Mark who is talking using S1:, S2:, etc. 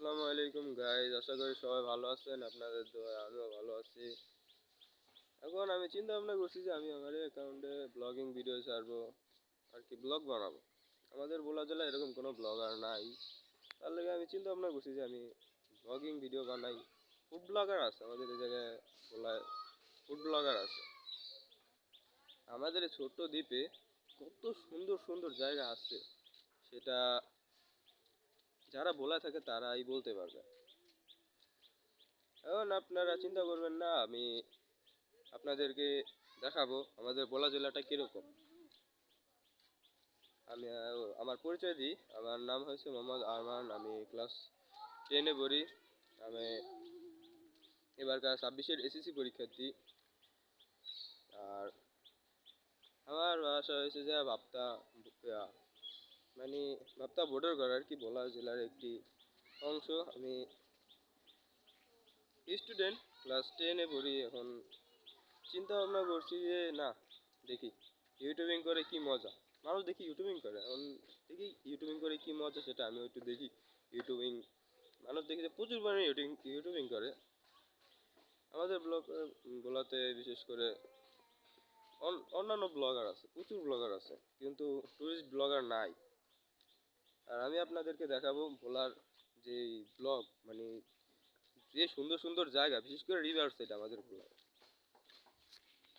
S1: আসসালামু আলাইকুম গাইজ, আশা করি সবাই ভালো আছেন। আপনাদের দোয়ায় আমিও ভালো আছি। এখন আমি চিন্তা ভাবনা করছি যে আমি আমার অ্যাকাউন্টে ব্লগিং ভিডিও ছাড়বো, আর কি ব্লগ বানাবো। আমাদের ভোলা জেলায় এরকম কোনো ব্লগার নাই, তার লেগে আমি চিন্তা ভাবনা করছি যে আমি ব্লগিং ভিডিও বানাই। ফুড ব্লগার আছে আমাদের এই জায়গায়, ভোলায় ফুড ব্লগার আছে। আমাদের এই ছোট্ট দ্বীপে কত সুন্দর সুন্দর জায়গা আছে, সেটা যারা ভোলা থাকে তারাই বলতে পারবে। এখন আপনারা চিন্তা করবেন না, আমি আপনাদেরকে দেখাবো আমাদের ভোলা জেলাটা কীরকম। আমি আমার পরিচয় দিই, আমার নাম হয়েছে মোহাম্মদ আরমান। আমি ক্লাস 10-এ পড়ি। আমি এবারকার 26-এর এসএসসি পরীক্ষার্থী। আর আমার বাসা হয়েছে যে ভাপ্তা, মানে ভাপ্তা বর্ডার করা আর কি, ভোলা জেলার একটি অংশ। আমি স্টুডেন্ট, ক্লাস 10-এ পড়ি। এখন চিন্তা ভাবনা করছি যে না, দেখি ইউটিউবিং করে কি মজা। মানুষ দেখি ইউটিউবিং করে, এখন দেখি ইউটিউবিং করে কি মজা, সেটা আমি একটু দেখি। ইউটিউবিং মানুষ দেখি যে প্রচুর পরিমাণে ইউটিউবিং করে আমাদের বলাতে। বিশেষ করে অন্যান্য ব্লগার আছে, প্রচুর ব্লগার আছে, কিন্তু টুরিস্ট ব্লগার নাই। আর আমি আপনাদেরকে দেখাবো ভোলার যে ব্লগ, মানে যে সুন্দর সুন্দর জায়গা, বিশেষ করে রিভার সাইড আমাদের ভোলা।